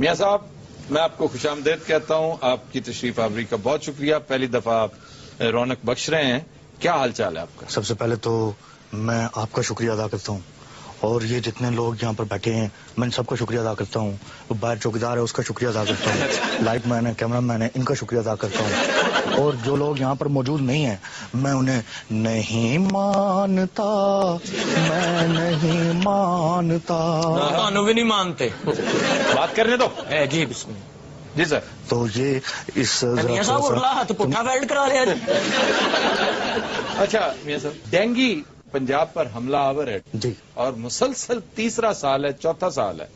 میاں صاحب میں آپ کو خوش آمدید کہتا ہوں. آپ کی تشریف آوری کا بہت شکریہ. پہلی دفعہ آپ رونق بخش رہے ہیں. کیا حال چال ہے آپ کا؟ سب سے پہلے تو میں آپ کا شکریہ ادا کرتا ہوں اور یہ جتنے لوگ یہاں پر بیٹھے ہیں میں ان سب کا شکریہ ادا کرتا ہوں. باہر چوکیدار ہے اس کا شکریہ ادا کرتا ہوں, لائٹ مین ہے, کیمرہ مین ہے, ان کا شکریہ ادا کرتا ہوں. اور جو لوگ یہاں پر موجود نہیں ہیں میں انہیں نہیں مانتا, میں نہیں مانتا. کانو بھی نہیں مانتے. بات کرنے دو. جی بسم اللہ. جی سر. تو یہ اس میاں صاحب ارلا ہاتھ پٹھا بیلٹ کرا لیا. اچھا میاں صاحب, ڈینگی پنجاب پر حملہ آور ہے جی, اور مسلسل تیسرا سال ہے, چوتھا سال ہے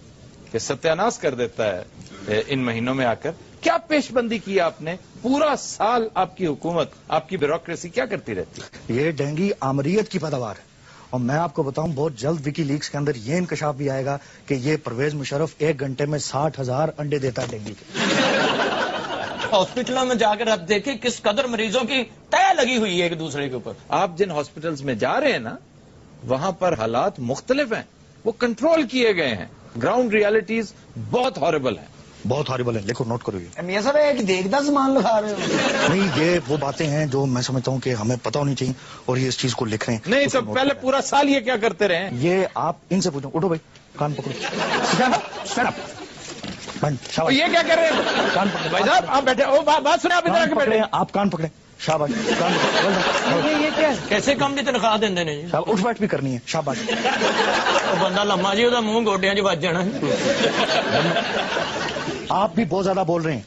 کہ ستیاناش کر دیتا ہے ان مہینوں میں آ کر. کیا پیش بندی کی آپ نے؟ پورا سال آپ کی حکومت, آپ کی بیوروکریسی کیا کرتی رہتی ہے؟ یہ ڈینگی آمریت کی پیداوار ہے اور میں آپ کو بتاؤں بہت جلد وکی لیکس کے اندر یہ انکشاف بھی آئے گا کہ یہ پرویز مشرف 1 گھنٹے میں 60,000 انڈے دیتا ہے ڈینگی کے. ہاسپٹلوں میں جا کر آپ دیکھیں کس قدر مریضوں کی تہ لگی ہوئی ہے ایک دوسرے کے اوپر. آپ جن ہاسپٹلز میں جا رہے ہیں نا وہاں پر حالات مختلف ہیں, وہ کنٹرول کیے گئے ہیں. گراؤنڈ ریالٹیز بہت ہاربل ہیں, بہت ہاربل ہے. دیکھو نوٹ کرو یہ. میاں صاحب ایک دیکھتا سامان لگا رہے ہو. نہیں, یہ وہ باتیں ہیں جو میں سمجھتا ہوں کہ ہمیں پتہ ہونی چاہیے اور یہ اس چیز کو لکھ رہے ہیں. نہیں سب پہلے پورا سال یہ کیا کرتے رہے ہیں؟ یہ آپ ان سے پوچھو. اٹھو بھائی, کان پکڑو. یہ کیا کر رہے ہیں کان پکڑے بھائی صاحب؟ آپ بیٹھے بات سنیں, آپ ادھر آ کے بیٹھے. آپ کان پکڑے. شاباش. کان پکڑے. یہ کیا ہے؟ کیسے کم کی تنخواہ دیں نے جی؟ اٹھ بیٹھ بھی کرنی ہے. شاباش. بندہ لما جی وہ منہ گوڈیاں چ بج جانا. آپ بھی بہت زیادہ بول رہے ہیں.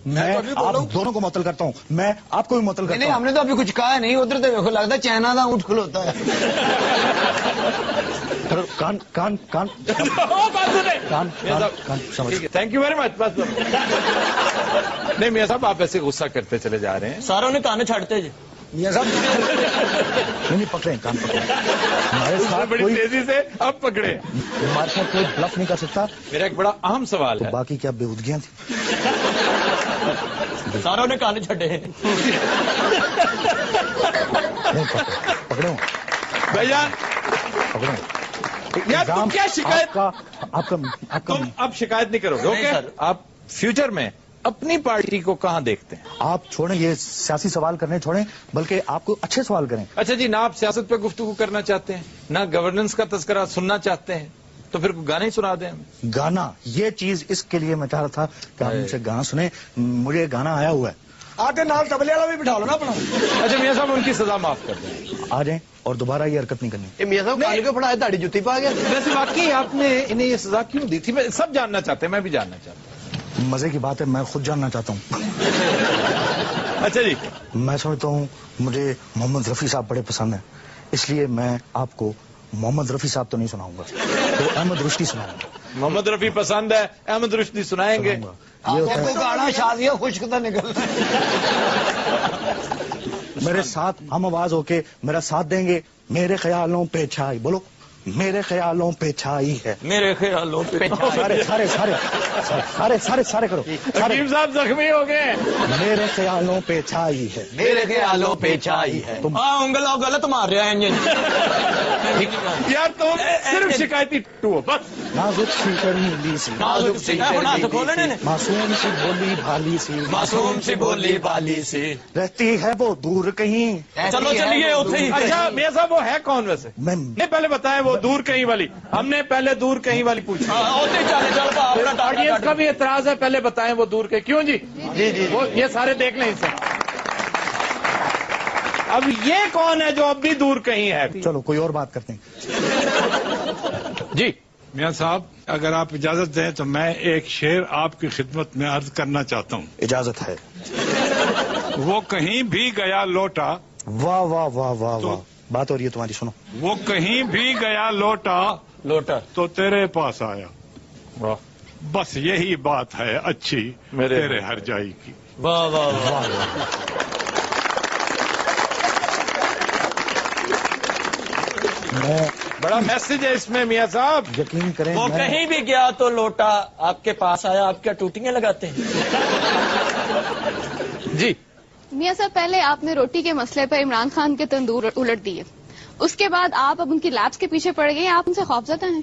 میں آپ دونوں کو معطل کرتا ہوں. میں آپ کو بھی معطل کرتا ہوں. ہم نے تو ابھی کچھ کہا نہیں. ادھر تو دیکھو لگتا ہے چائنا کا اونٹ کھلوتا ہے. کان کان کان کان کان. Thank you very much. بس نہیں میاں صاحب آپ ایسے غصہ کرتے چلے جا رہے ہیں. ساروں نے کان چھڑتے جی. میاں صاحب نہیں پکڑے, کان پکڑے. ہمارے ساتھ بڑی کوئی تیزی سے اب پکڑے. ہمارے ساتھ کوئی بلف نہیں کر سکتا. میرا ایک بڑا اہم سوال ہے, باقی کیا بےودگیاں تھیں. ساروں نے کان چھڑے. پکڑے ہوں بھائی جان پکڑے. یار تم کیا شکایت, آپ کا تم اب شکایت نہیں کرو گے. نہیں اوکے, سر. آپ فیوچر میں اپنی پارٹی کو کہاں دیکھتے ہیں؟ آپ چھوڑیں یہ سیاسی سوال کرنے چھوڑیں, بلکہ آپ کو اچھے سوال کریں. اچھا جی, نہ آپ سیاست پہ گفتگو کرنا چاہتے ہیں, نہ گورننس کا تذکرہ سننا چاہتے ہیں, تو پھر گانے ہی سنا دیں ہمیں. گانا, یہ چیز اس کے لیے میں چاہ رہا تھا کہ آپ مجھ سے گانا سنیں. مجھے گانا آیا ہوا ہے. آگے نال تبلے والا بھی بٹھا لو نا اپنا. اچھا میاں صاحب ان کی سزا معاف کر دیں. آ جائیں اور دوبارہ یہ حرکت نہیں کرنی. میاں صاحب کال کے پڑھایا داڑھی جوتی پا گیا. ویسے واقعی آپ نے انہیں یہ سزا کیوں دی تھی؟ میں سب جاننا چاہتے ہیں, میں بھی جاننا چاہتا ہوں. مزے کی بات ہے, میں خود جاننا چاہتا ہوں. اچھا جی, میں سمجھتا ہوں مجھے محمد رفیع صاحب بڑے پسند ہیں, اس لیے میں آپ کو محمد رفیع صاحب تو نہیں سناؤں گا, تو احمد رشدی سناؤں گا. محمد رفیع پسند ہے, احمد رشدی سنائیں گے. یہ ہوتا ہے گانا شادیاں خشک تو نکل. میرے ساتھ ہم آواز ہو کے میرا ساتھ دیں گے. میرے خیالوں پہ چھائی, بولو میرے خیالوں پہ چھائی ہے. میرے خیالوں پہ سارے سارے سارے سارے سارے سارے کرو. حکیم صاحب زخمی ہو گئے. میرے خیالوں پہ چھائی ہے. میرے خیالوں پہ چھائی ہے. ہاں انگلا غلط مار رہا ہے. یار تم صرف شکایتی ٹو بس. نازک سی نیلی سی, نازک سی معصوم سی بولی بھالی سی, معصوم سی بولی بالی سی, رہتی ہے وہ دور کہیں. چلو چلیے اچھا میاں صاحب وہ ہے کون ویسے؟ میں پہلے بتائیں وہ دور کہیں والی. ہم نے پہلے دور کہیں والی پوچھی. آڈینس کا بھی اعتراض ہے, پہلے بتائیں وہ دور کے. کیوں جی؟ جی وہ یہ سارے دیکھ لیں اسے. اب یہ کون ہے جو اب بھی دور کہیں ہے؟ چلو کوئی اور بات کرتے ہیں. جی میاں صاحب اگر آپ اجازت دیں تو میں ایک شعر آپ کی خدمت میں عرض کرنا چاہتا ہوں. اجازت ہے. وہ کہیں بھی گیا لوٹا. واہ واہ واہ واہ واہ, بات ہو رہی ہے تمہاری, سنو. وہ کہیں بھی گیا لوٹا لوٹا تو تیرے پاس آیا. واہ, بس یہی بات ہے اچھی تیرے ہر جائی کی. واہ واہ واہ. بڑا میسج ہے اس میں میاں صاحب. یقین کریں وہ کہیں بھی گیا تو لوٹا آپ کے پاس آیا. آپ کیا ٹوٹیاں لگاتے ہیں؟ جی میاں صاحب, پہلے آپ نے روٹی کے مسئلے پر عمران خان کے تندور الٹ دیے, اس کے بعد آپ اب ان کی لیبس کے پیچھے پڑ گئے. آپ ان سے خوفزدہ ہیں.